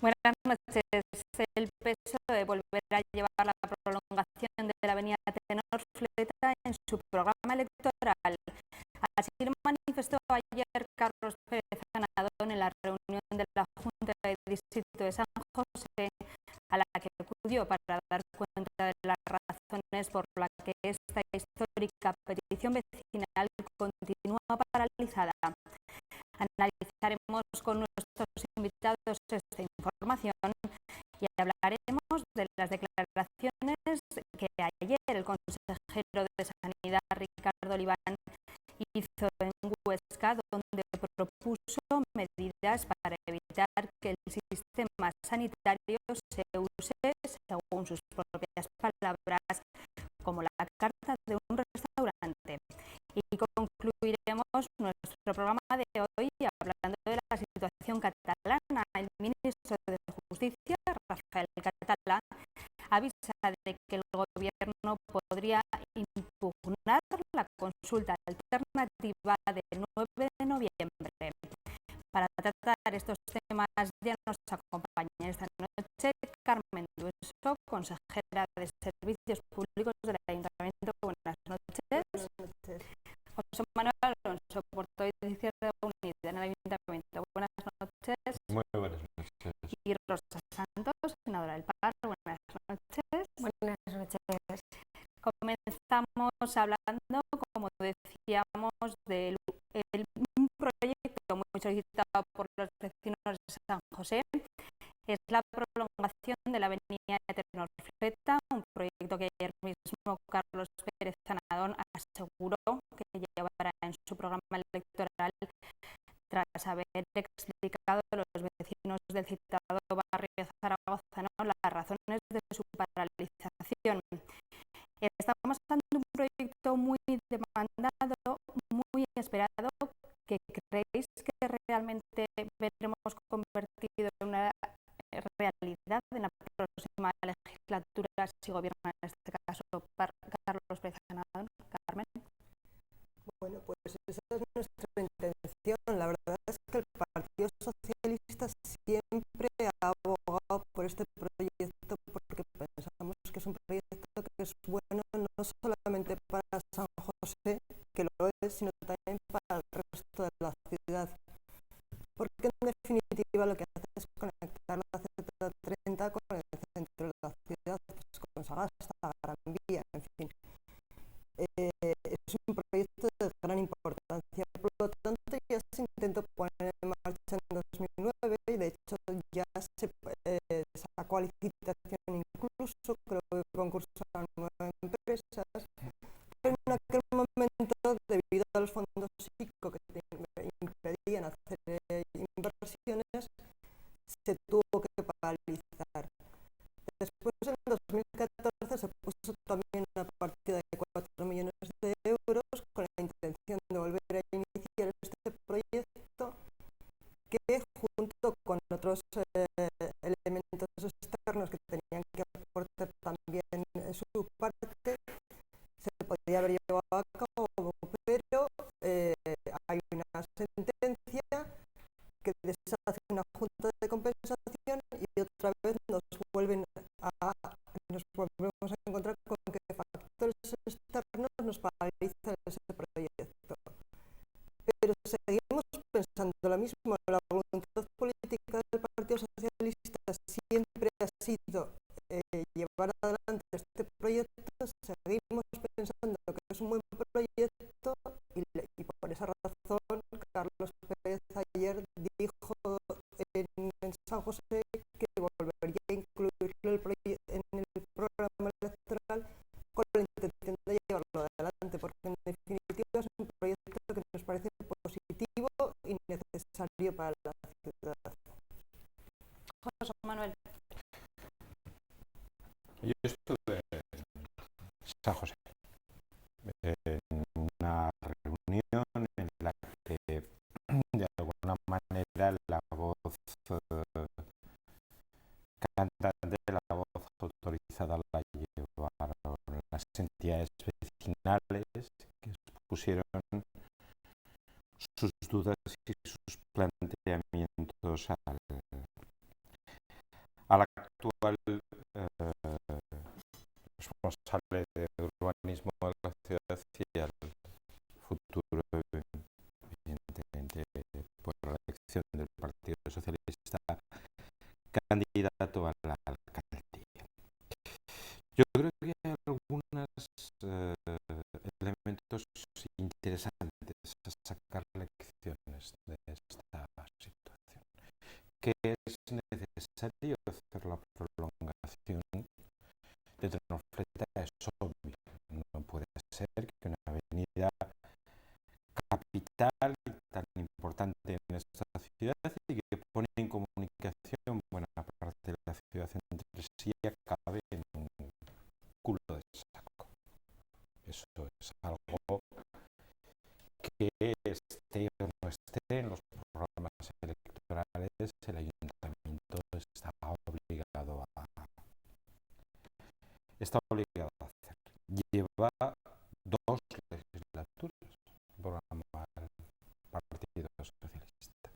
Buenas noches. El peso de volver a llevar la prolongación de la avenida Tenor-Fleta en su programa electoral. Así lo manifestó ayer Carlos Pérez Ganadón en la reunión de la Junta de Distrito de San José, a la que acudió para dar cuenta de las razones por las que esta histórica petición vecinal continúa paralizada. Analizaremos con nuestros invitados esta información y hablaremos de las declaraciones que ayer el consejero de Sanidad, Ricardo Oliván, hizo en Huesca, donde propuso medidas para evitar que el sistema sanitario se use, según sus propias palabras, como la carta de un restaurante. Y concluiremos nuestro programa de hoy hablando de la situación catalana. El ministro de Justicia, Rafael Català, avisa de que el gobierno podría impugnar la consulta alternativa del 9 de noviembre. Para tratar estos temas ya nos acompaña esta noche Carmen Dueso, consejera de Servicios Públicos del Ayuntamiento. Buenas noches. Buenas noches. José Manuel Alonso, portavoz de Izquierda Unida en el Ayuntamiento. Buenas noches. Muy buenas noches. Y Rosa Santos, senadora del PAR. Buenas noches. Buenas noches. Comenzamos hablando, como decíamos, de un proyecto muy solicitado por los vecinos de San José. Es la prolongación de la avenida Tenor-Fleta, un proyecto que ayer mismo Carlos Pérez Ganadón aseguró que llevará en su programa electoral tras haber explicado a los vecinos del citado barrio Zaragoza, ¿no?, las razones de su paralización. Estamos ante un proyecto muy demandado, muy esperado, que creéis que realmente veremos convertido en una realidad en la próxima legislatura si gobierna en este caso Carlos Pérez Ganadón. Carmen. Bueno, pues esa es nuestra intención. La verdad es que el Partido Socialista siempre ha abogado por este proyecto porque pensamos que es un proyecto que es bueno no solamente para San José, que lo es, sino también para el resto de la ciudad. Porque en definitiva lo que hace es conectar la Z30 con el centro de la ciudad, pues con Sagasta, Gran Vía, en fin. Es un proyecto de gran importancia, por lo tanto ya se intentó poner en marcha en 2009 y de hecho ya se sacó a licitación, incluso creo que concursaron 9 empresas, pero en aquel momento, debido a los fondos ICO que impedían hacer inversiones, se tuvo que paralizar. Después, en 2014, se puso también una partida de 4 millones de euros con la intención de volver a iniciar este proyecto que, junto con otros elementos externos que tenían que aportar también su parte, se podía haber llevado a cabo, pero hay una sentencia que deshace una junta de compensación y otra vez nos volvemos a encontrar con que factores externos nos paralizan ese proyecto. Pero seguimos pensando lo mismo. La voluntad política del Partido Socialista siempre ha sido llevar adelante este proyecto. Seguimos pensando que es un buen proyecto y por esa razón Carlos Pérez ayer dijo en San José que volvería a incluirlo en el programa electoral con la intención de llevarlo adelante, porque en definitiva es un proyecto que nos parece positivo y necesario para la ciudad. José Manuel. Yo estuve en San José en una reunión en la que de alguna manera la voz cantante, la voz autorizada la llevaron las entidades vecinales que expusieron sus dudas y sus planteamientos responsable de urbanismo de la ciudad y al futuro, evidentemente, por la elección del Partido Socialista, candidato a la alcaldía. Yo creo que hay algunos elementos interesantes a sacar lecciones de esta situación, que es necesario hacer la prolongación de Tronfleta, es obvio. No puede ser que una avenida capital tan importante en esta ciudad y que pone en comunicación buena parte de la ciudad entre sí acabe en un culo de saco. Eso es algo que esté o no esté en los programas electorales, el ayuntamiento está obligado a hacer. Lleva 2 legislaturas programar el Partido Socialista.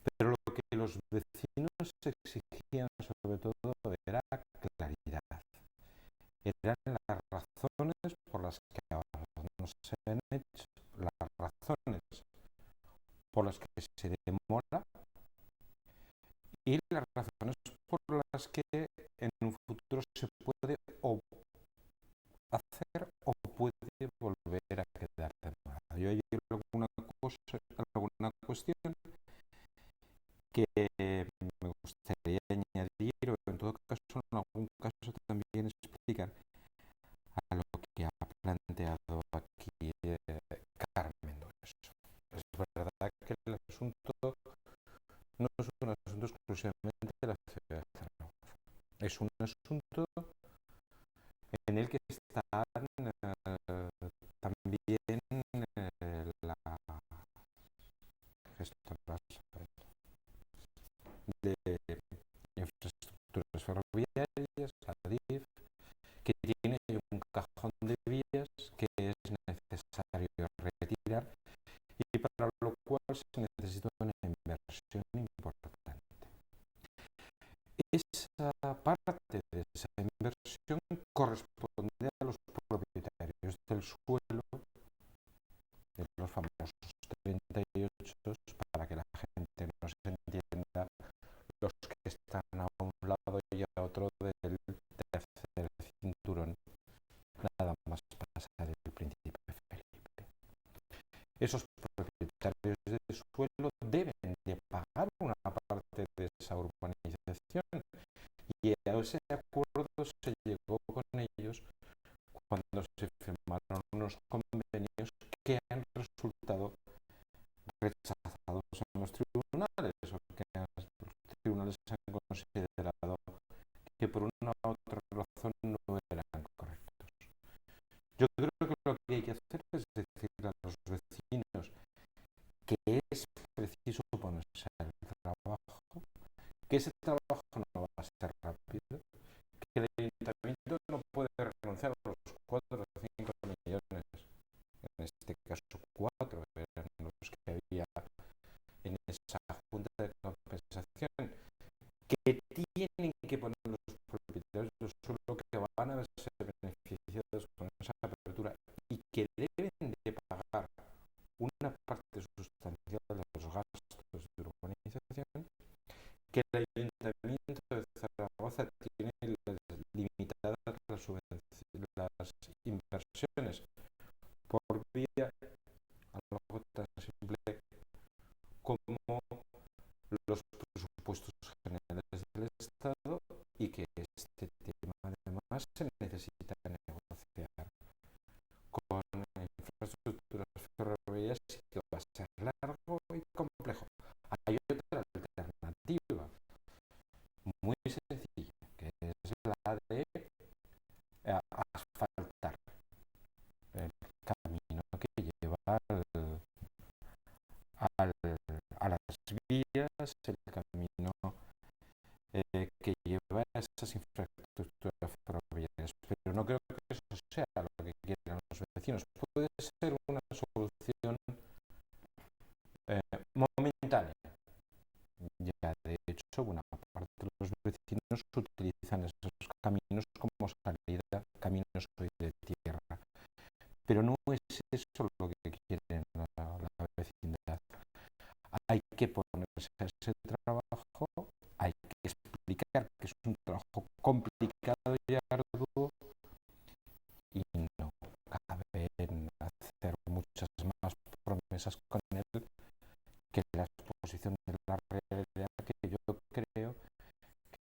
Pero lo que los vecinos exigían sobre todo era claridad. Eran las razones por las que ahora no se han hecho, las razones por las que se demora y las razones por las que en un futuro se puede o hacer o puede volver a quedar demorado. Yo hay alguna cuestión que me gustaría añadir o en todo caso, en algún caso también explicar a lo que ha planteado aquí Carmen Dueso. Es verdad que el asunto no es un asunto exclusivamente de la ciudad de Zaragoza. Es un asunto en el que están también la gestora de infraestructuras ferroviarias, la DIF, que tiene un cajón de vías que es necesario retirar y para lo cual se necesita una inversión importante. Esa parte de esa inversión corresponde a los propietarios del suelo, de los famosos 38, para que la gente no se entienda, los que están a un lado y a otro del tercer cinturón, nada más pasar el Príncipe Felipe. Esos propietarios del suelo deben de pagar una parte de esa urbanización y a ese acuerdo se llegó con ellos cuando se firmaron unos convenios que han resultado rechazados en los tribunales o que los tribunales han considerado que por una u otra razón no eran correctos. Yo creo que lo que hay que hacer es decirle a los vecinos que es preciso ponerse al trabajo, que ese trabajo no va a ser rápido, que el ayuntamiento no puede renunciar a los 4 o 5 millones, en este caso 4 eran los que había en esa junta de compensación, que tienen que poner los propietarios del suelo que van a verse beneficiados con esa apertura y que deben de pagar una parte sustancial de los gastos de urbanización, que el ayuntamiento de Zaragoza tiene limitadas las inversiones por vía algo tan simple como los presupuestos generales del Estado y que este tema además se necesita negociar con infraestructuras ferroviarias y que va a ser largo y complejo. Hay otra alternativa muy sencilla, que es la de asfaltar el camino que lleva a las vías, el camino que lleva a esas infraestructuras ferroviarias. Pero no creo que eso sea lo que quieran los vecinos. Puede ser una solución momentánea. Ya de hecho, buena parte de los vecinos utilizan esos caminos como salida vida, caminos hoy de tierra. Pero no es eso lo que quiere la vecindad. Hay que ponerse a ese trabajo, hay que explicar que es un trabajo complicado y arduo, y no cabe en hacer muchas más promesas con él que la exposición de la realidad, que yo creo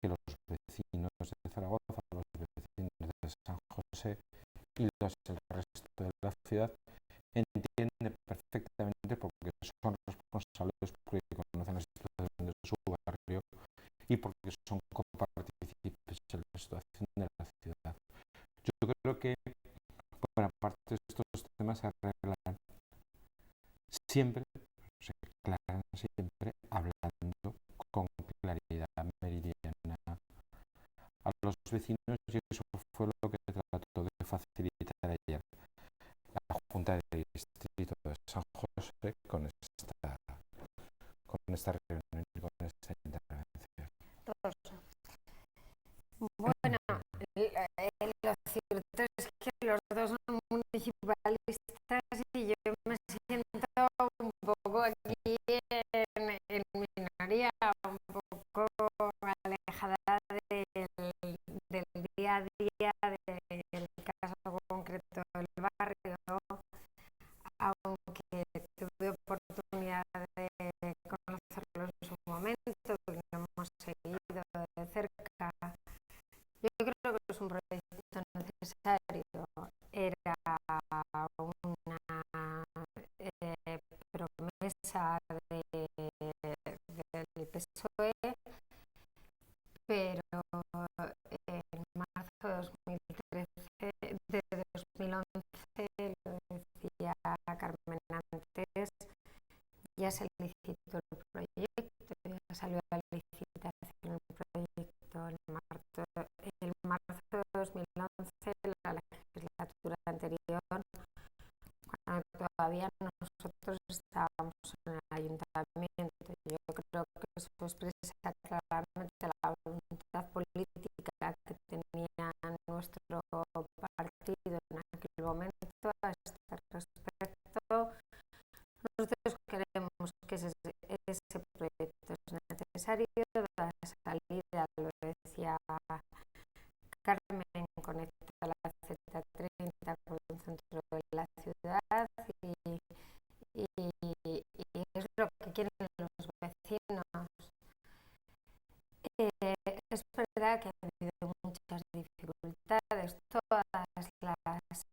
que los vecinos de Zaragoza, los vecinos de San José y los del resto de la ciudad entienden perfectamente, porque son responsables, porque conocen la situación de su barrio y porque son copartícipes en la situación de la ciudad. Yo creo que buena parte de estos temas se arreglan siempre, se aclaran siempre hablando con claridad meridiana a los vecinos, y eso fue lo que trató de facilitar ayer la Junta de Distrito de San José con esta reunión y con esta intervención. Bueno, lo cierto es que los dos son municipalistas y yo me siento un poco aquí en minoría, un poco alejada del día a día, del caso concreto del barrio, aunque tuve oportunidad de conocerlo en su momento y lo hemos seguido de cerca. Yo creo que es un proyecto necesario. Era una promesa del PSOE, pero en marzo de 2011, lo decía Carmen antes, ya se licitó el proyecto, ya salió a licitación el proyecto en marzo de 2011, la legislatura anterior, cuando todavía nosotros estábamos en el ayuntamiento. Yo creo que eso expresa claramente la voluntad política que tenía nuestro partido en aquel momento a este respecto. Nosotros creemos que ese proyecto es necesario, da salida, lo decía Carmen, conecta la Z30 con el centro de la ciudad y es lo que quieren los vecinos. Es verdad que ha habido muchas dificultades, todas las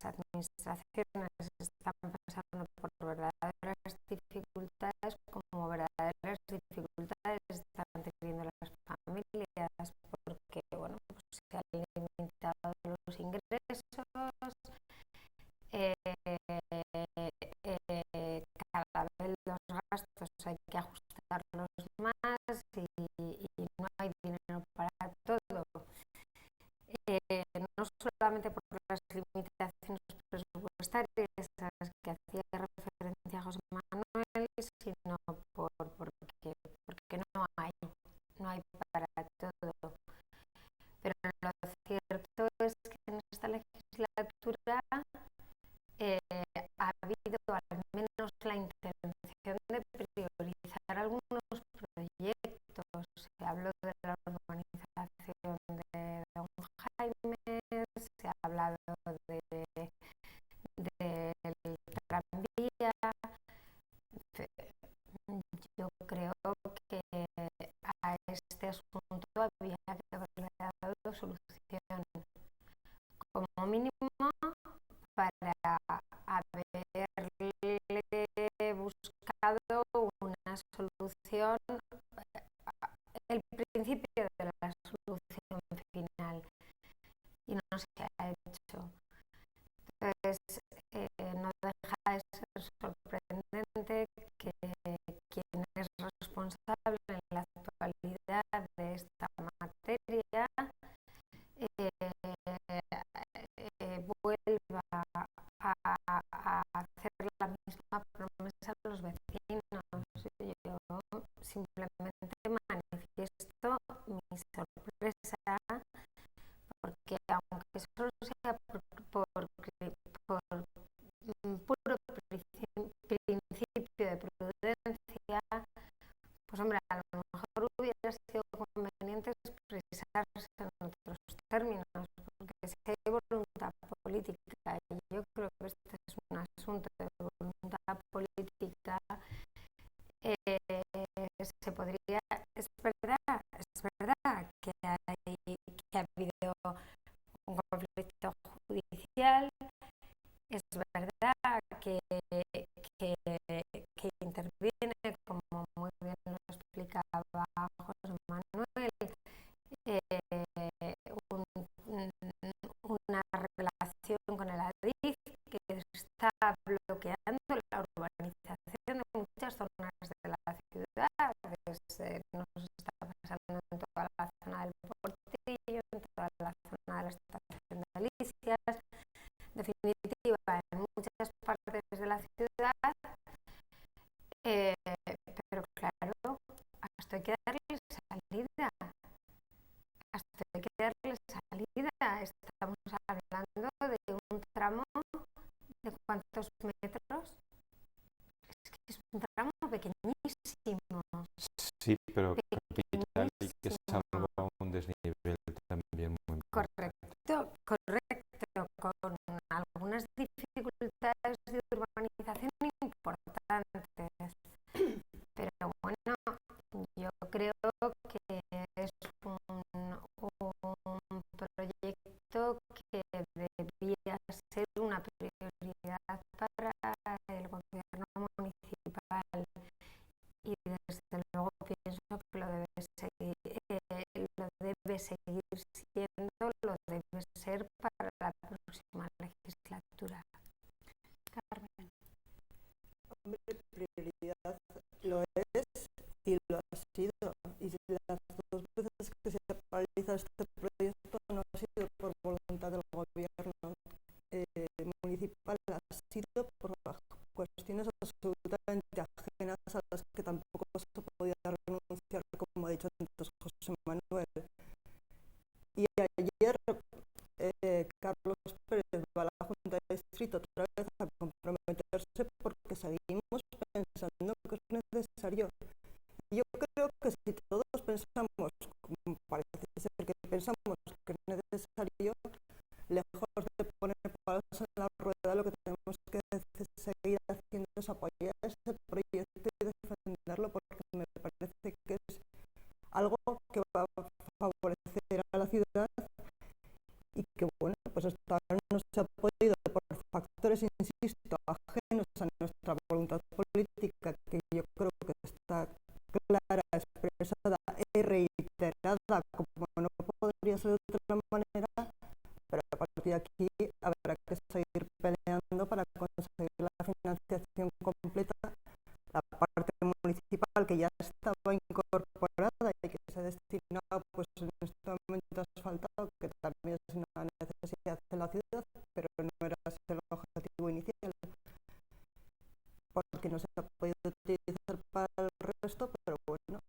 administraciones están pasando por verdaderas dificultades, como verdaderas dificultades están teniendo las familias, porque bueno, pues se han limitado los ingresos, cada vez los gastos hay que ajustarlos más y no hay dinero para todo. No solamente por las limitaciones presupuestarias a las que hacía referencia José Manuel, sino porque no hay para todo. Pero lo cierto es que en esta legislatura ha habido al menos la intención de priorizar algunos proyectos. Se habló de la urbanización de Don Jaime, se ha hablado del tranvía. Yo creo que a este asunto había que haberle dado solución, como mínimo para haberle buscado una solución, el principio de la solución final, y no se ha hecho. Entonces, no deja de ser sorprendente que quien es responsable en la actualidad de esta materia vuelva política. Yo creo que este es un asunto de voluntad política. Se podría, es verdad que ha habido un conflicto judicial, es verdad que interviene, como muy bien lo explicaba José Manuel, una relación con el ADIF que está bloqueando la urbanización de muchas zonas de la ciudad. Nos está pasando en toda la zona del Portillo, en toda la zona de la estación de Alicias, en definitiva en muchas partes de la ciudad, pero claro, hasta hay que darle salida. Estamos hablando de un tramo de ¿cuántos metros? Es que es un tramo pequeñísimo. Sí, pero capital y que salva un desnivel también muy importante. Correcto, con algunas dificultades de urbanización importantes. Pero bueno, yo creo que es un proyecto que debía ser una prioridad para el gobierno municipal y desde luego pienso que lo debe seguir siendo, lo debe ser para la próxima legislatura. Carmen. Hombre, prioridad lo es y lo ha sido. Y las dos veces que se paraliza este proyecto no ha sido por voluntad del gobierno municipal, ha sido por cuestiones absolutamente ajenas a las que tampoco se podía renunciar, como ha dicho antes José Manuel. Y ayer Carlos Pérez va a la Junta de Distrito otra vez a comprometerse porque seguimos pensando que es necesario. Yo creo que si todos pensamos, como parece ser que pensamos que es necesario, lejos de poner palos en la rueda, lo que tenemos que seguir haciendo es apoyar ese proyecto y defenderlo, porque me parece que es algo que va a favorecer a la ciudad y que, bueno, pues hasta ahora no se ha podido por factores, insisto, ajenos a nuestra voluntad política, que yo creo que está clara, expresada y reiterada, como no podría ser de otra manera, pero a partir de aquí habrá que seguir peleando para conseguir la financiación completa, la parte municipal que ya estaba incorporada y que se destinaba pues en este momento asfaltado, que también es una necesidad de la ciudad, pero no era ese el objetivo inicial, porque no se ha podido utilizar para el resto, pero bueno,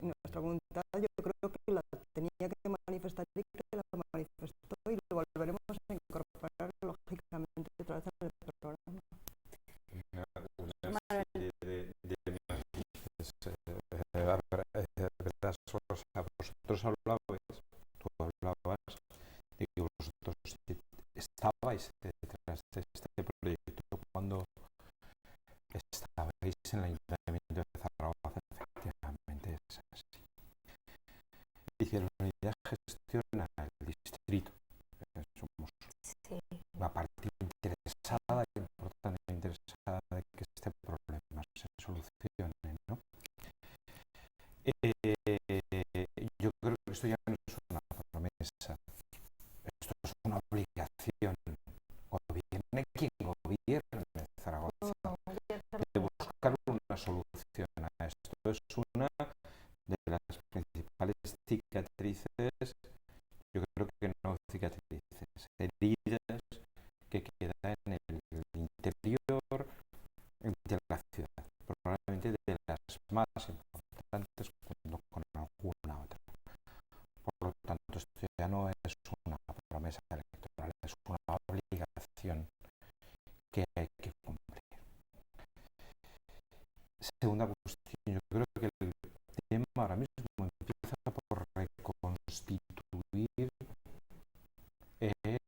nuestra voluntad yo creo que la tenía que manifestar y que la manifestó, y lo volveremos a incorporar lógicamente otra vez en el programa. Vosotros hablabais, tú hablabas de que vosotros estabais detrás de este proyecto cuando estabais en el Ayuntamiento de Zaragoza. Efectivamente es así. Izquierda Unida gestiona el distrito. Somos una parte interesada, importante interesada de que este problema se solucione, ¿no? Yo creo que esto ya no es una promesa, esto es una obligación. Gobierne quien gobierne Zaragoza, de buscar una solución a esto. Es una de las principales cicatrices, yo creo que no cicatrices, heridas que quedan en el interior de la ciudad, probablemente de las más importantes junto con alguna otra. Por lo tanto, esto ya no es una promesa electoral, es una obligación que hay que cumplir. Segunda cuestión, yo creo que el tema ahora mismo empieza por reconstituir el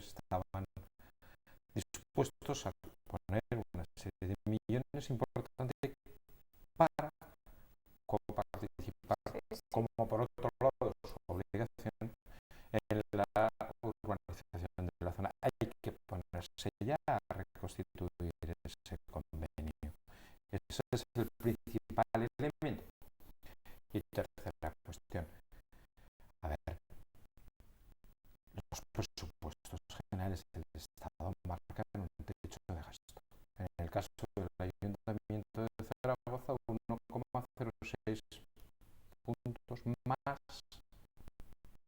estaban dispuestos a poner una serie de millones importantes para coparticipar, como por otro lado su obligación en la urbanización de la zona. Hay que ponerse ya a reconstituir ese convenio. Ese es el principal elemento. Y tercera cuestión. A ver, los presupuestos generales del Estado marcan un techo de gasto. En el caso del Ayuntamiento de Zaragoza, 1,06 puntos más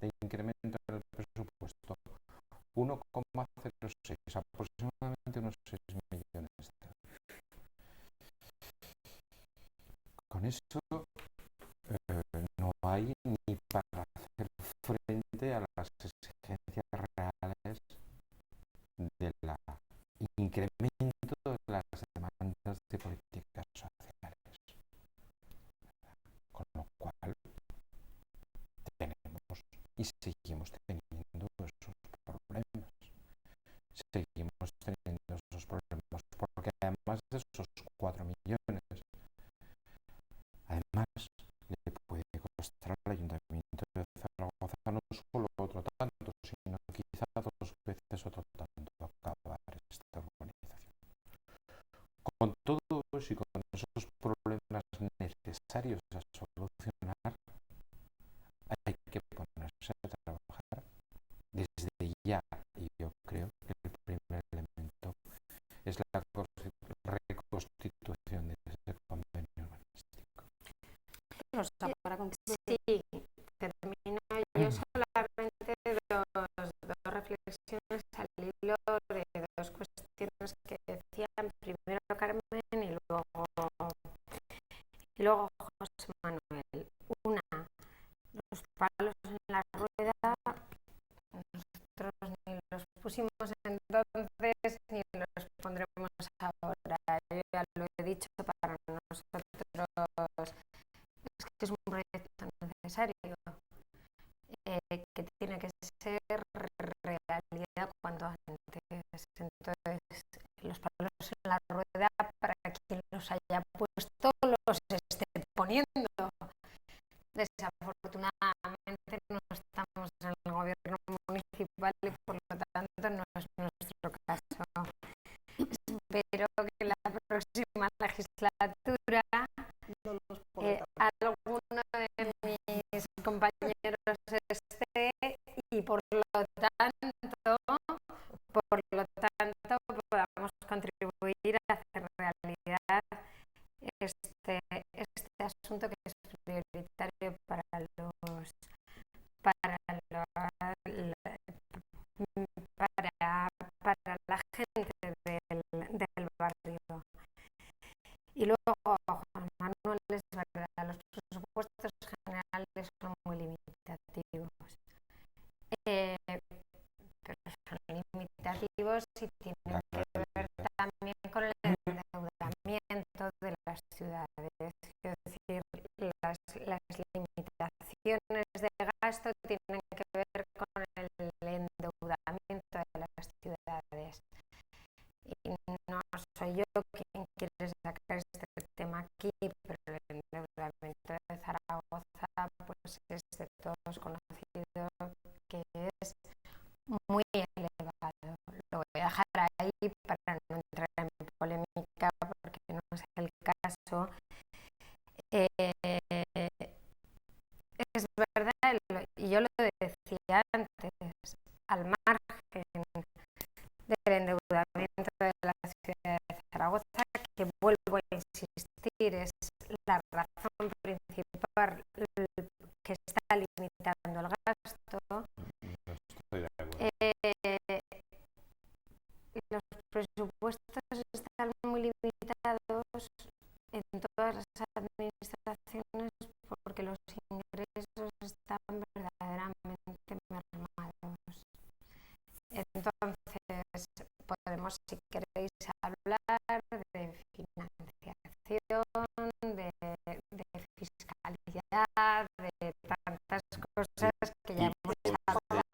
de incremento en el presupuesto. 1,06, aproximadamente unos 6 millones de euros. Con eso no hay ni para hacer frente a las exigencias reales del incremento de las demandas de políticas sociales. Con lo cual tenemos y seguimos teniendo esos problemas. Seguimos teniendo esos problemas porque además de esos 4 millones, además le puede costar al Ayuntamiento de Zaragoza no solo otro tanto, sino quizá 2 veces otro tanto acabar esta urbanización. Con todo eso y con esos problemas necesarios a solucionar, hay que ponerse a trabajar desde ya, y yo creo que el primer elemento es la reconstitución de ese convenio urbanístico. O sea, sí, termino yo solamente dos reflexiones al hilo de 2 cuestiones que decían primero Carmen y luego José Manuel. Una, los palos en la rueda, nosotros ni los pusimos entonces ni los pondremos ahora. Yo ya lo he dicho, para nosotros es que es un proyecto necesario, que tiene que ser realidad cuanto antes. Entonces, los palos en la rueda, para quien los haya puesto, los esté poniendo. Desafortunadamente no estamos en el gobierno municipal y por lo tanto no es nuestro caso. Espero que la próxima legislatura alguno de mis compañeros esté y por lo tanto podamos contribuir a hacer realidad este asunto que es prioritario para la gente del barrio. Y luego, Juan Manuel, es verdad, los presupuestos generales son muy limitativos. Pero son limitativos y tienen que ver también con el endeudamiento de las ciudades. Es decir, las limitaciones de gasto tienen que ver con el endeudamiento de las ciudades. Y no soy yo quien quiere sacar este tema aquí, pero el endeudamiento de Zaragoza pues es de todos conocido que es muy elevado. Lo voy a dejar ahí para no entrar en polémica porque no es el caso. Es verdad, y yo lo decía antes, al margen del endeudamiento de la ciudad de Zaragoza, que vuelvo a insistir, es la razón principal que está limitando el gasto. Los presupuestos están muy limitados en todas las administraciones porque los ingresos están verdaderamente mermados. Entonces, podemos, si queréis, hablar de financiación, de fiscalidad, de tantas cosas que ya hemos hablado.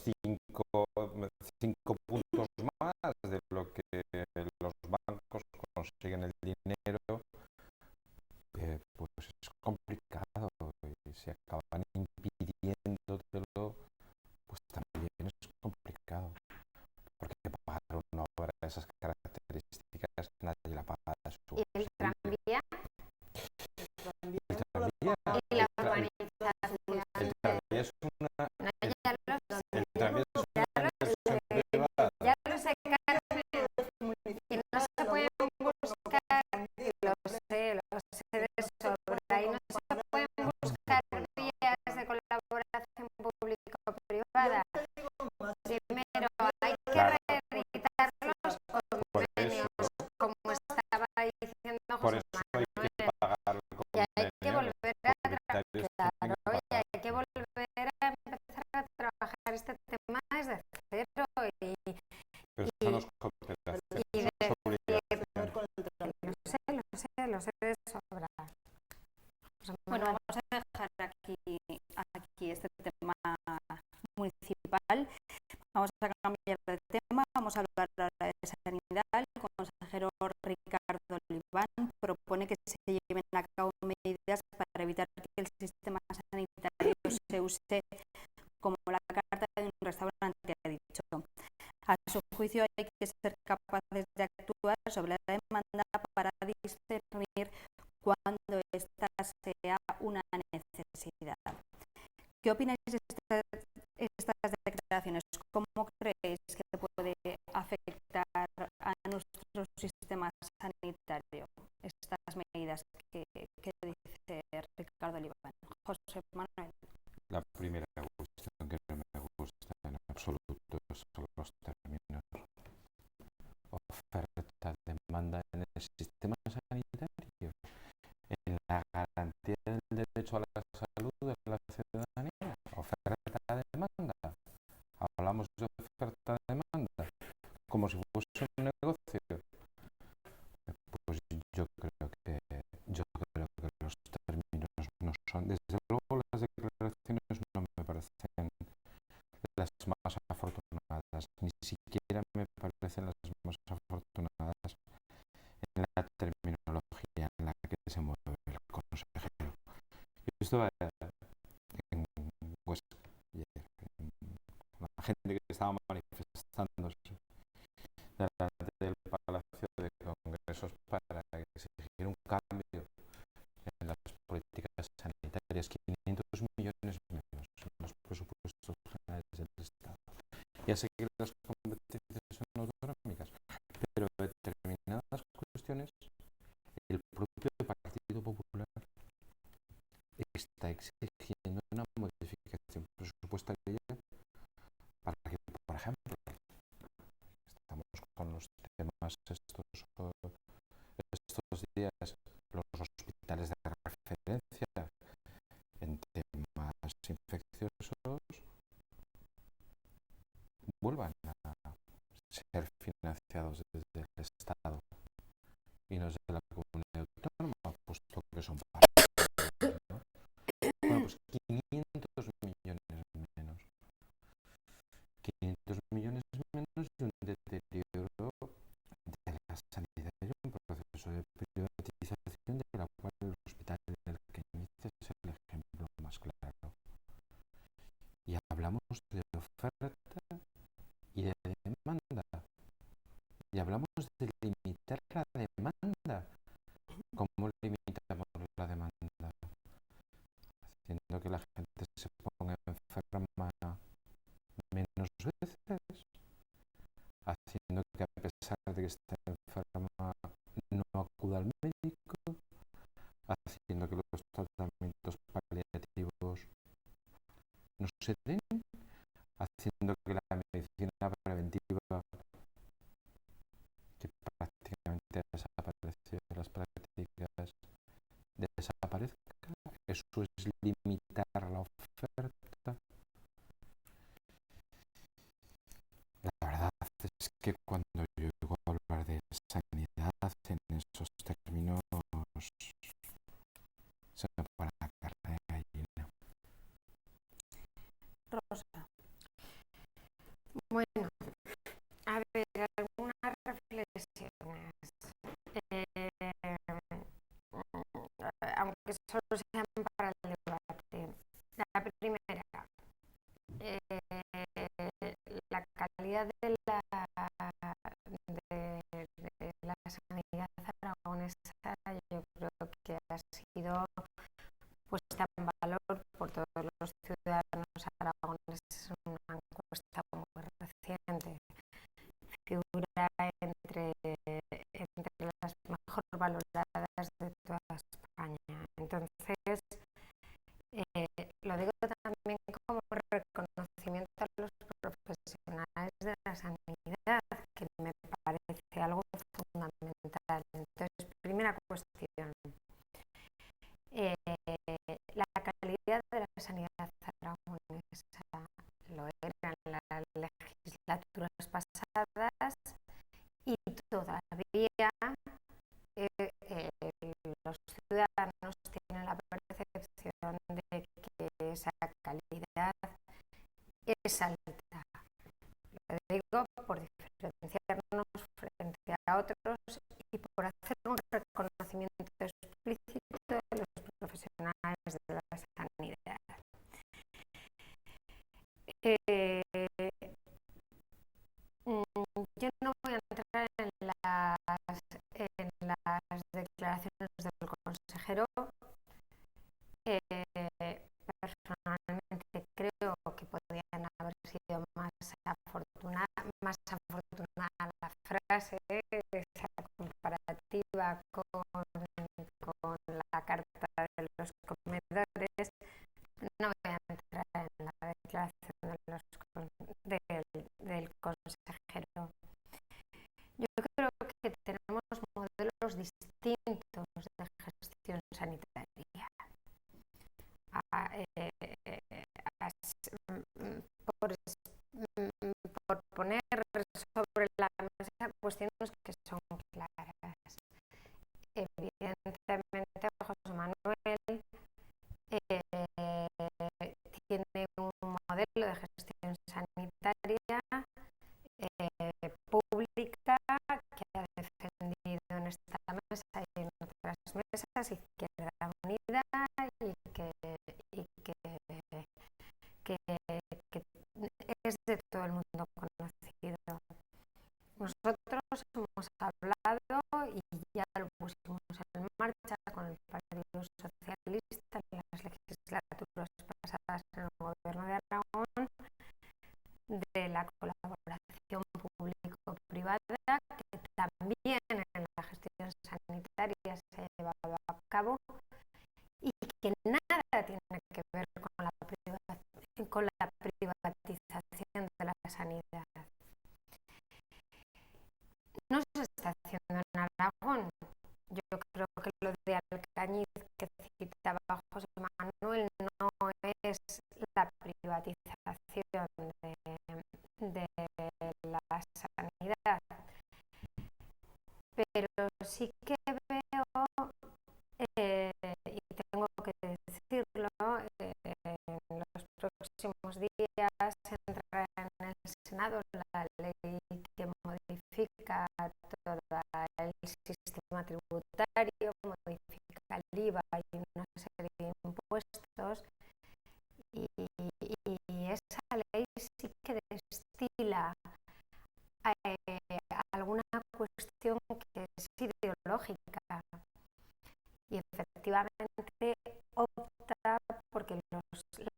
cinco puntos más de lo que los bancos consiguen el dinero, pues es complicado, y si acaban impidiéndotelo, pues también es complicado, porque pagar una obra de esas características nadie la paga de su ¿Y el bolsillo. tranvía? El tranvía, ¿Y la urbanización? el tranvía es una, No, ya lo sé, el tranvía es ya una lo inversión sé, privada. ya lo sé, Carmen, que no se pueden buscar, lo sé de sobra, y no se pueden buscar vías de colaboración público-privada. Primero hay que Claro, reeditar los por convenios, eso, como estaba diciendo por José eso hay que Manuel, pagar el y hay que convenio, volver los a propietarios claro, tienen que y pagar. hay que volver a empezar a trabajar este tema desde cero Pero eso no es cooperación, y eso es obligación. lo sé de sobra. José Bueno, Manuel. vamos a dejar aquí este tema municipal. Vamos a cambiar de tema, vamos a hablar ahora de sanidad. El consejero Ricardo Oliván propone que se lleven a cabo medidas para evitar que el sistema sanitario se use como la carta de un restaurante, que ha dicho. A su juicio hay que ser capaces de actuar sobre la demanda para discernir cuando esta sea una necesidad. ¿Qué opináis de estas declaraciones? ¿Cómo creéis que puede afectar a nuestro sistema sanitario estas medidas que dice Ricardo Oliván? José Manuel. La primera cuestión que no me gusta en absoluto son los términos oferta-demanda en el sistema sanitario, en la garantía del derecho a la salud de la ciudadanía. Oferta-demanda. Hablamos de oferta-demanda como si fuese un negocio. Pues yo creo que los términos no son, desde luego las declaraciones no me parecen las más afortunadas, ni siquiera me parecen las más afortunadas en la terminología en la que se mueve el consejero. Yo estaba en Huesca ayer, la gente que estaba manifestándose delante del Palacio de Congresos para exigir un cambio en las políticas sanitarias, 500 millones menos en los presupuestos generales del Estado. Ya sé que las competencias son autonómicas, pero determinadas cuestiones el propio Partido Popular está exigiendo una modificación presupuestaria para que, por ejemplo, estamos con los temas estos días, los hospitales de referencia en temas infecciosos vuelvan a ser financiados desde el Estado y no desde la comunidad autónoma, puesto que son públicos, ¿no? Bueno, pues 500 millones menos. 500 millones menos y un deterioro de la sanidad y un proceso de privatización de la cual el hospital en el que inicia es el ejemplo más claro. Y hablamos de oferta y de demanda. Y hablamos de limitar la demanda. ¿Cómo limitamos la demanda? Haciendo que la gente se ponga enferma menos veces, haciendo que a pesar de que esté enferma no acuda al médico, haciendo que los tratamientos paliativos no se den, haciendo que la medicina preventiva, que prácticamente ha desaparecido de las prácticas, desaparezca. Eso es limitar la oferta. La verdad es que cuando yo oigo hablar de sanidad en esos términos se me pone la carne de gallina. Rosa. sean para el debate. La primera, la calidad de la sanidad aragonesa yo creo que ha sido puesta en valor por todos los ciudadanos aragoneses en una encuesta muy reciente. Figura entre las mejor valoradas de toda España. Entonces, lo digo también como reconocimiento a los profesionales de la sanidad, que me parece algo fundamental. Entonces, primera cuestión, la calidad de la sanidad aragonesa lo era en las legislaturas pasadas y todavía los ciudadanos tienen la percepción de que esa calidad es alta. Lo digo por diferenciarnos frente a otros y por hacer un reconocimiento explícito de los profesionales de la sanidad. Yo no voy a entrar en las declaraciones del consejero. Personalmente creo que podrían haber sido más afortunada la frase, esa comparativa con la carta de los comedores. No voy a entrar en la declaración del consejero. Yo creo que tenemos modelos distintos de gestión sanitaria. Por poner sobre la mesa cuestiones que son claras. Evidentemente, José Manuel tiene un modelo de gestión sanitaria pública que ha defendido en esta mesa y en otras mesas, Izquierda Unida, y que es de todo el mundo conocido. Nosotros hemos hablado y ya lo pusimos en marcha con el Partido Socialista en las legislaturas pasadas en el Gobierno de Aragón, de la colaboración público-privada, que también en la gestión sanitaria se ha llevado a cabo y que nada tiene que ver con la privatización de la sanidad. No se está haciendo en Aragón. Yo creo que lo de Alcañiz que citaba José Manuel no es la privatización de la sanidad, pero sí que veo, y tengo que decirlo, en los próximos días entrará en el Senado la ley que modifica todo el sistema tributario, modifica el IVA y una serie de impuestos, y esa ley sí que destila alguna cuestión que es ideológica y efectivamente opta porque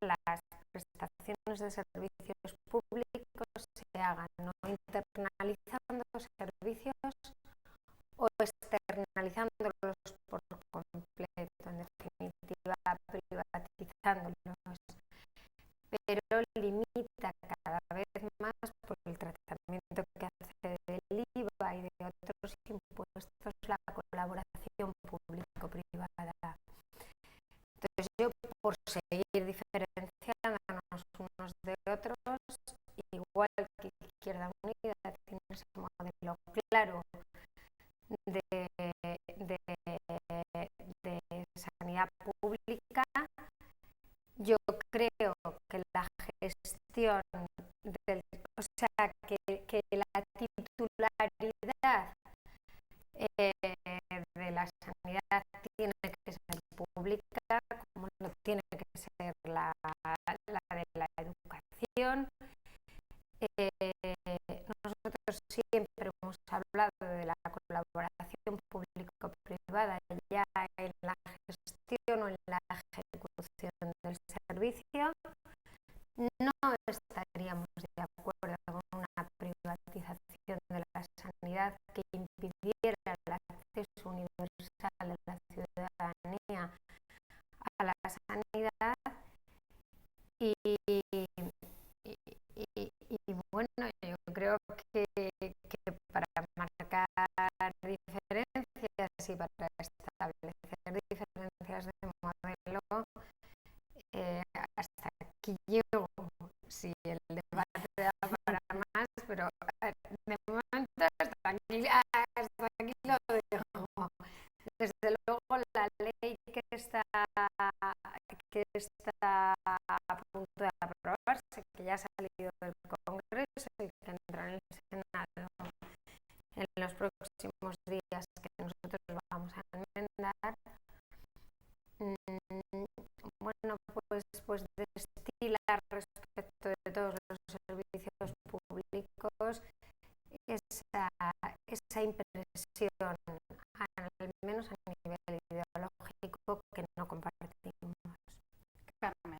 las prestaciones de servicios públicos se hagan no internalizando servicios o externalizándolos por completo, en definitiva privatizándolos, pero limita cada vez más por el tratamiento que hace del IVA y de otros impuestos la colaboración público-privada. Entonces yo, por seguir diferenciándonos unos de otros, igual que Izquierda Unida tiene ese modelo claro de sanidad pública, yo creo que la gestión o sea, que la titularidad de la sanidad tiene que ser pública, nosotros siempre hemos hablado de la colaboración público-privada ya en la gestión o en la ejecución del servicio. No estaríamos de acuerdo con una privatización de la sanidad que impidiera el acceso universal de la ciudadanía a la sanidad y bueno, yo creo que para marcar diferencias y para establecer diferencias de modelo, hasta aquí llego. Si el debate da para más, pero de momento hasta aquí lo dejo. Desde luego la ley que está a punto de aprobarse, que ya ha salido del Congreso y que entrará en el Senado en los próximos días, que nosotros vamos a enmendar, bueno, pues destila respecto de todos los servicios públicos esa impresión, al menos a nivel ideológico, que no compartimos. Carmen.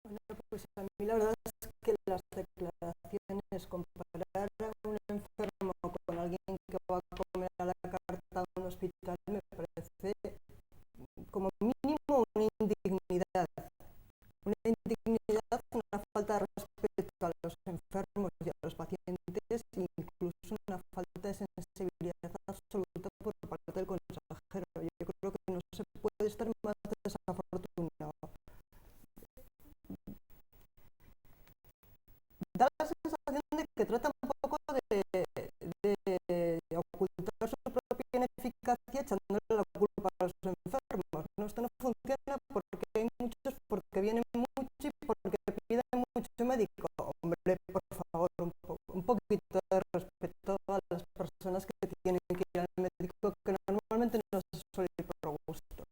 Bueno, pues a mí la verdad es que las declaraciones, comparar a un enfermo con alguien que va a comer a la carta a un hospital, me parece como mínimo una indignidad, una falta de respeto a los enfermos y a los pacientes, e incluso una falta de sensibilidad absoluta por parte del consejero. Yo creo que no se puede estar más desafortunado. Da la sensación de que trata un poco de ocultar su propia ineficacia echándole la culpa a los enfermos. No, esto no funciona porque hay muchos, porque vienen muchos y porque piden mucho médico. Hombre, por favor, un poquito de respeto a las personas que tienen que ir al médico, que normalmente no se suele ir por gusto.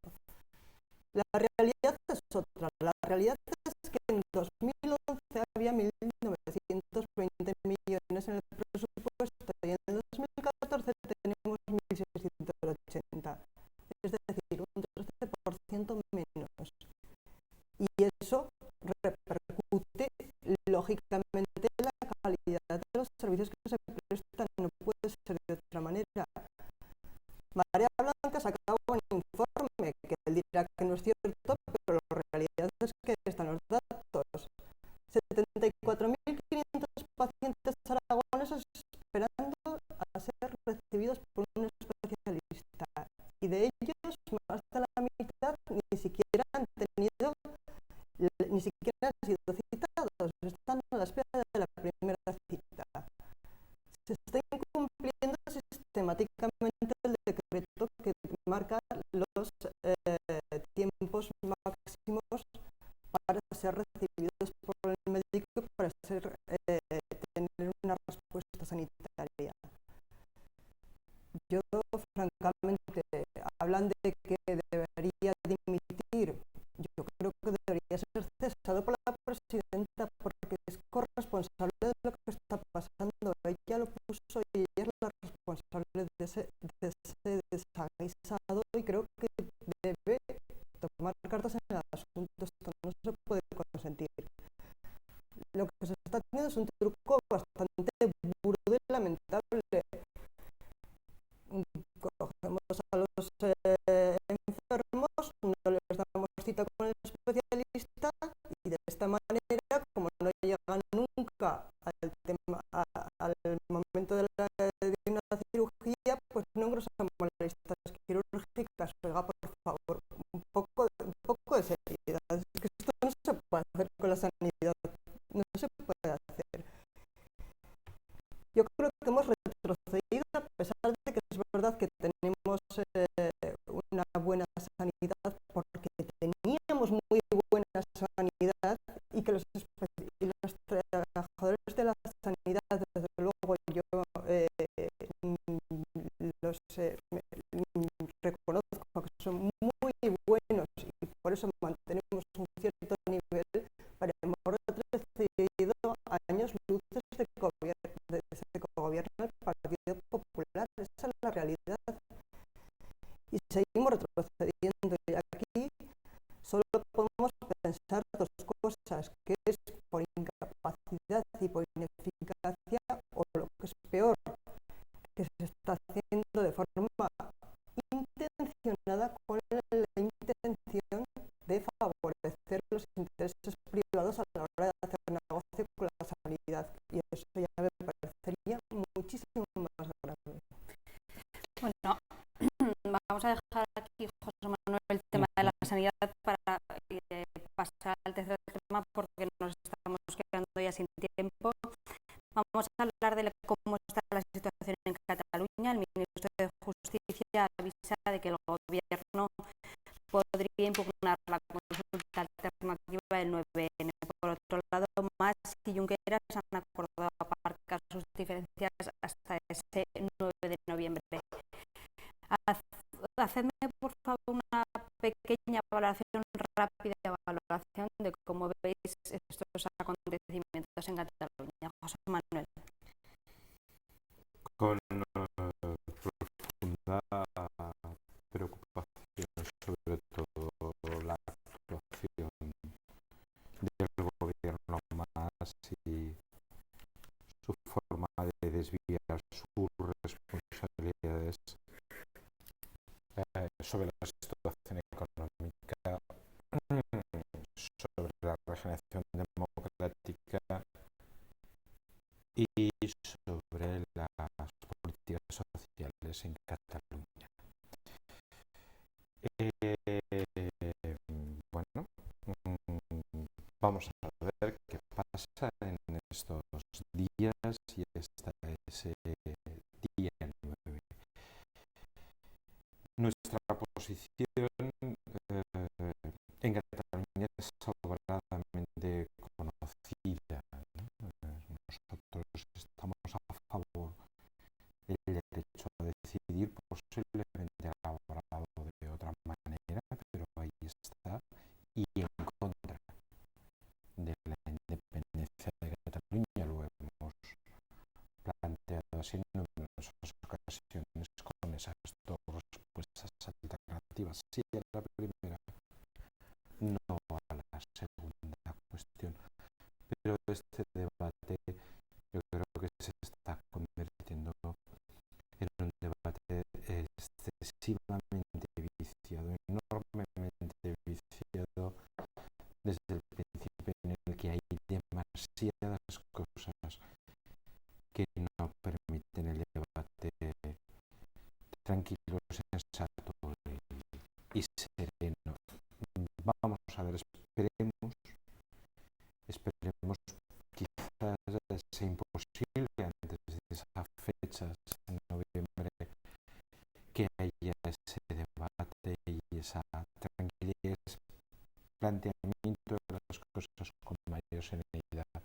La realidad es otra. La realidad es que en 2011 había 1.920 millones en el presupuesto y en el 2014 tenemos 1.680. Es decir, un 13% menos. Y eso repercute lógicamente en la calidad de los servicios que se prestan. No puede ser de otra manera. María Blanca sacaba un informe que él dirá que no es cierto, pero la realidad es que están los datos. 74.500 pacientes aragoneses esperando a ser recibidos por un especialista, y de ellos más de la mitad ni siquiera han sido citados, están a la espera de la primera cita. Se está incumpliendo sistemáticamente el decreto que marca los tiempos máximos para ser recibidos por el médico y para tener una respuesta sanitaria. Yo, francamente, hablan de que debería dimitir. Yo creo que debería ser cesado por la presidenta, porque es corresponsable de lo que está pasando. Ella lo puso y ella es la responsable de ese desaguisado, y creo que debe tomar cartas en el asunto. Esto no se puede consentir. Lo que se está haciendo es un truco bastante burdo y lamentable. Cogemos a los enfermos, no les damos cita con el especialista, y de esta manera, como no llegan nunca al momento de una cirugía, pues no engrosamos las listas quirúrgicas. Oiga, por favor, un poco de seriedad. Es que esto no se puede hacer con la sanidad, no se puede hacer. Yo creo que hemos retrocedido, a pesar de que es verdad que tenemos una buena sanidad, porque teníamos muy buena sanidad, y que los trabajadores de la sanidad, desde luego, yo los reconozco que son muy buenos, y por eso mantenemos un cierto nivel, pero hemos retrocedido años es por incapacidad y por ineficacia, o lo que es peor, que se está haciendo de forma intencionada con la intención de favorecer los intereses privados a la hora de hacer negocio con la sanidad, y eso ya me parecería muchísimo más grave. Bueno, vamos a dejar aquí, José Manuel, el tema de la sanidad para pasar al tercer tema, porque nos estamos quedando ya sin tiempo. Vamos a hablar de cómo está la situación en Cataluña. El ministro de Justicia avisa de que el gobierno podría impugnar la consulta alternativa del 9N. Por otro lado, Mas y Junqueras han acordado aparcar sus diferencias hasta ese 9 de noviembre. Hacedme, por favor, una pequeña valoración, rápida valoración de cómo veis estos acontecimientos en Cataluña. José Manuel. Con profunda preocupación, sobre todo la actuación del gobierno Mas y su forma de desviar sus responsabilidades sobre la situación económica, sobre la regeneración democrática y sobre las políticas sociales en Cataluña. Bueno, vamos a ver qué pasa en estos días y hasta ese día 9. Nuestra posición en Cataluña es sobradamente conocida, ¿no? Nosotros estamos a favor del derecho a decidir, posiblemente elaborado de otra manera, pero ahí está, y en contra de la independencia de Cataluña. Lo hemos planteado así en numerosas ocasiones con esas dos respuestas alternativas. Sí a la primera, no a la segunda cuestión. Pero este debate yo creo que se está convirtiendo en un debate excesivamente viciado, enormemente viciado, desde el principio, en el que hay demasiadas cosas que no permiten el debate tranquilo, sensato y sereno. Vamos a ver, esperemos, quizás sea imposible antes de esas fechas, en noviembre, que haya ese debate y esa tranquilidad, ese planteamiento de las cosas con mayor serenidad,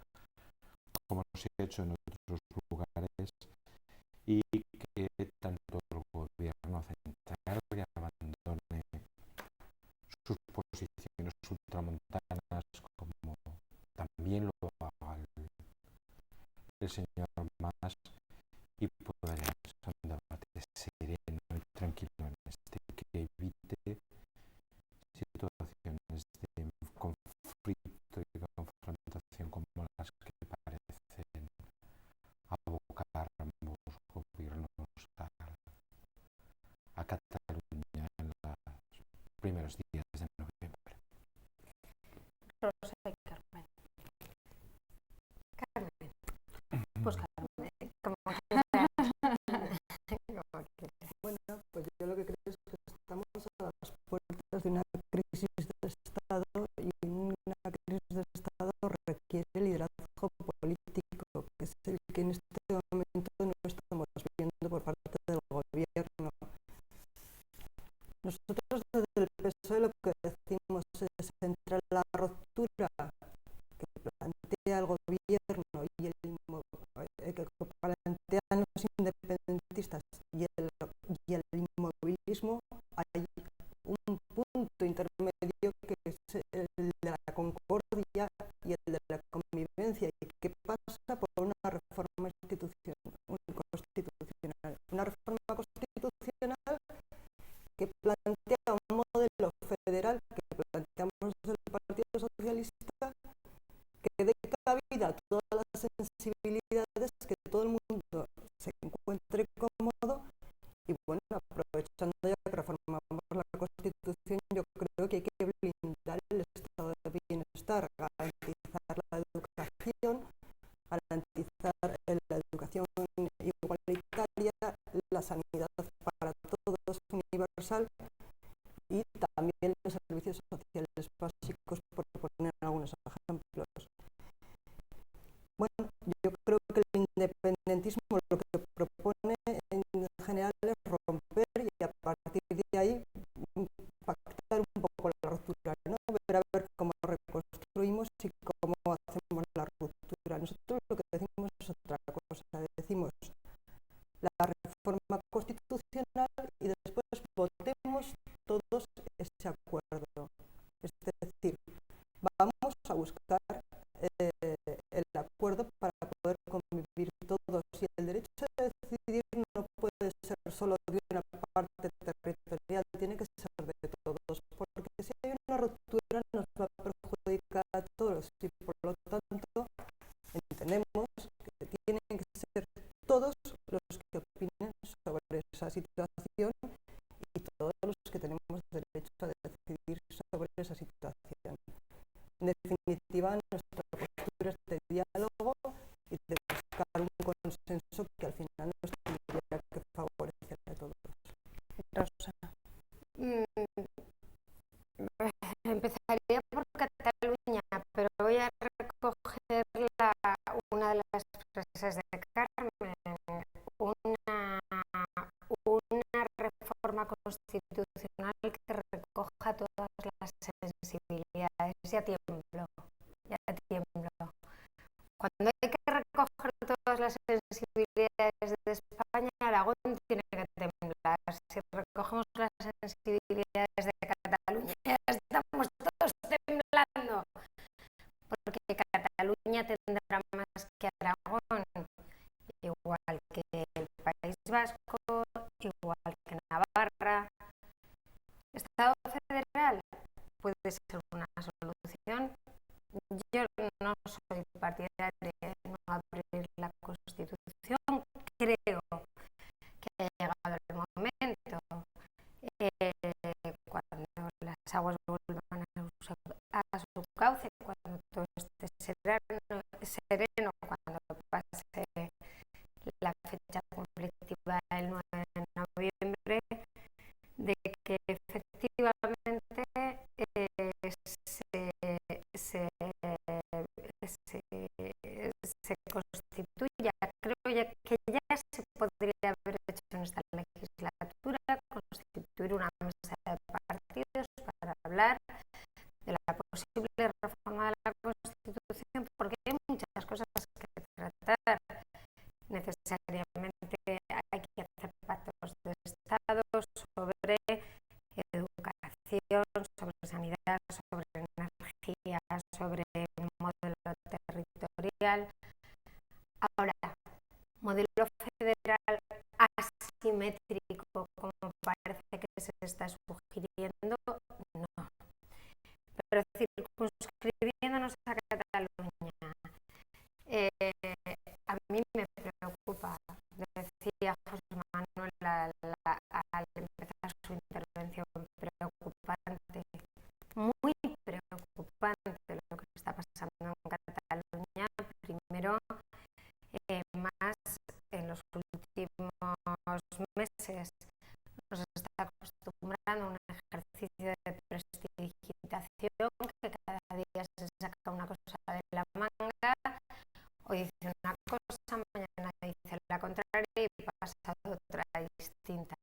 como se ha hecho en otros lugares, y que tanto el gobierno central abandone sus posiciones ultramontanas como también lo haga el señor Mas, y pueda llevarse a un debate sereno y tranquilo en este, que evite situaciones de conflicto y de confrontación como las que parecen abocar ambos gobiernos a Cataluña en los primeros días de noviembre. Rosa y Carmen. Pues Carmen, como Bueno, pues yo lo que creo es que estamos a las puertas de una crisis de Estado, y una crisis de Estado requiere liderazgo político, que es el que en este momento no estamos viendo por parte del gobierno. Nosotros desde el PSOE lo que decimos es, entre la ruptura que plantea el gobierno y que plantean los independentistas y el inmovilismo, hay un punto intermedio que es el de la concordia y el de la convivencia, y que pasa por una reforma constitucional. Una reforma constitucional que plantea un modelo federal que planteamos desde el Partido Socialista, que cuida todas las sensibilidades, que todo el mundo se encuentre cómodo. Y bueno, aprovechando ya que reformamos la Constitución, yo creo que hay que blindar el estado de bienestar, garantizar la educación, garantizar la educación igualitaria, la sanidad para todos universal y también los servicios sociales básicos, por poner algunos ejemplos. Bueno, yo creo que el independentismo lo que propone en general es romper y a partir de ahí pactar un poco la ruptura, ¿no? Ver a ver cómo reconstruimos y cómo hacemos la ruptura. Nosotros lo que decimos es otra cosa, decimos la reforma constitucional y después votemos todos ese acuerdo. Es decir, vamos a buscar el acuerdo para poder convivir todos, y el derecho a decidir no puede ser solo de una parte territorial, tiene que ser de todos, porque si hay una ruptura nos va a perjudicar a todos y por lo tanto entendemos que tienen que ser todos los que opinen sobre esa situación y todos los que tenemos derecho a decidir sobre esa situación. En definitiva, nuestra postura es de diálogo y de buscar un consenso que al final nos tendría que favorecer a todos. Rosa. Empezaría por Cataluña, pero voy a recoger una de las frases de Carmen. Una reforma constitucional que recoja todas las sensibilidades. Ya tiemblo. Cuando hay que recoger todas las sensibilidades de España, Aragón tiene que temblar. Si recogemos las sensibilidades de Cataluña, ya estamos todos temblando. Porque Cataluña tendrá más que Aragón, igual que el País Vasco, igual que Navarra. Estado federal puede ser una solución. Yo no soy partidaria de no abrir la Constitución. Creo que ha llegado el momento, cuando las aguas vuelvan a su cauce, cuando todo esté sereno, cuando pase la fecha conflictiva el 9 de noviembre, de que efectivamente se constituya. Creo que ya se podría haber hecho en esta legislatura, constituir una mesa de partidos para hablar de la posible reforma de la Constitución, porque hay muchas cosas que tratar. Necesariamente hay que hacer pactos de Estado sobre educación, sobre sanidad, sobre energía, sobre el modelo territorial. Ahora, modelo federal asimétrico, como parece que se está sugiriendo, no. Pero circunscribiéndonos a Cataluña, a mí me preocupa, decía José Manuel al empezar su intervención, preocupante, muy preocupante lo que está pasando en Cataluña. Primero, más en los últimos meses nos está acostumbrando a un ejercicio de prestidigitación, que cada día se saca una cosa de la manga, hoy dice una cosa, mañana dice la contraria y pasa otra distinta.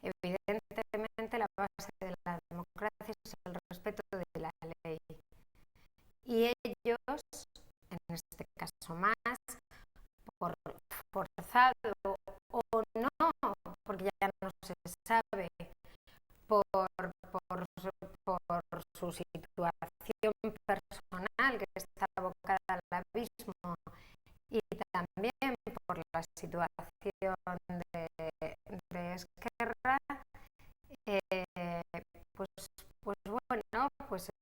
Evidentemente la base de la democracia es el respeto de la ley. Y ellos, en este caso más, por forzado o no, porque ya no se sabe, por su situación personal, que está abocada al abismo, y también por la situación de Esquerra, pues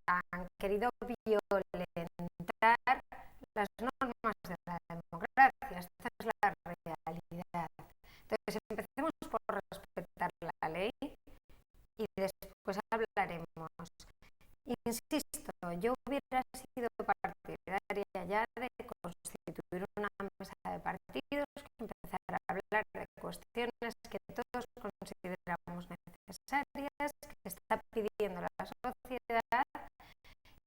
han querido violentar yo hubiera sido partidaria ya de constituir una mesa de partidos que empezara a hablar de cuestiones que todos consideramos necesarias, que está pidiendo la sociedad,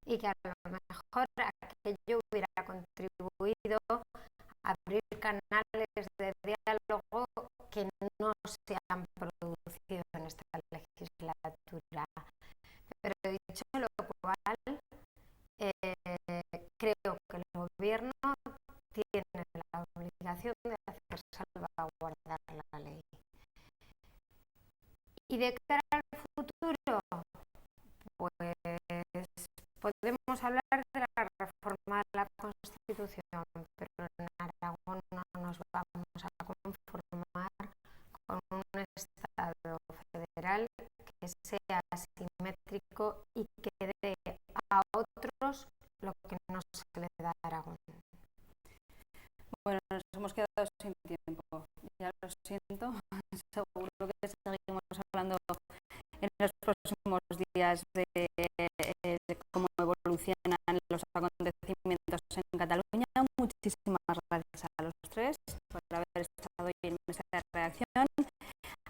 y que a lo mejor aquello hubiera contribuido a abrir canales de diálogo que no se han producido en esta legislatura. Pero dicho lo cual, creo que el gobierno tiene la obligación de hacer salvaguardar la ley. Y de cara al futuro, pues podemos hablar de la reforma de la Constitución, pero en Aragón no nos vamos a conformar con un Estado federal que sea asimétrico y que dé a otros lo que no se le da a Aragón. Bueno, nos hemos quedado sin tiempo, ya lo siento, seguro que seguimos hablando en los próximos días de cómo evolucionan los acontecimientos en Cataluña. Muchísimas gracias a los tres por haber estado hoy en mesa de redacción.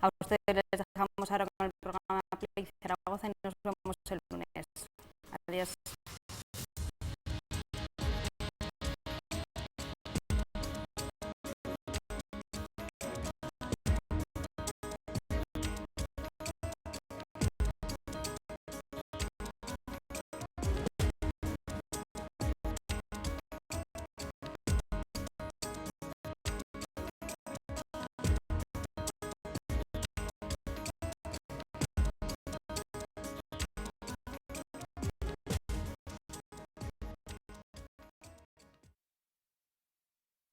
A ustedes les dejamos ahora con el programa Play Zaragoza y nos vemos el lunes. Adiós.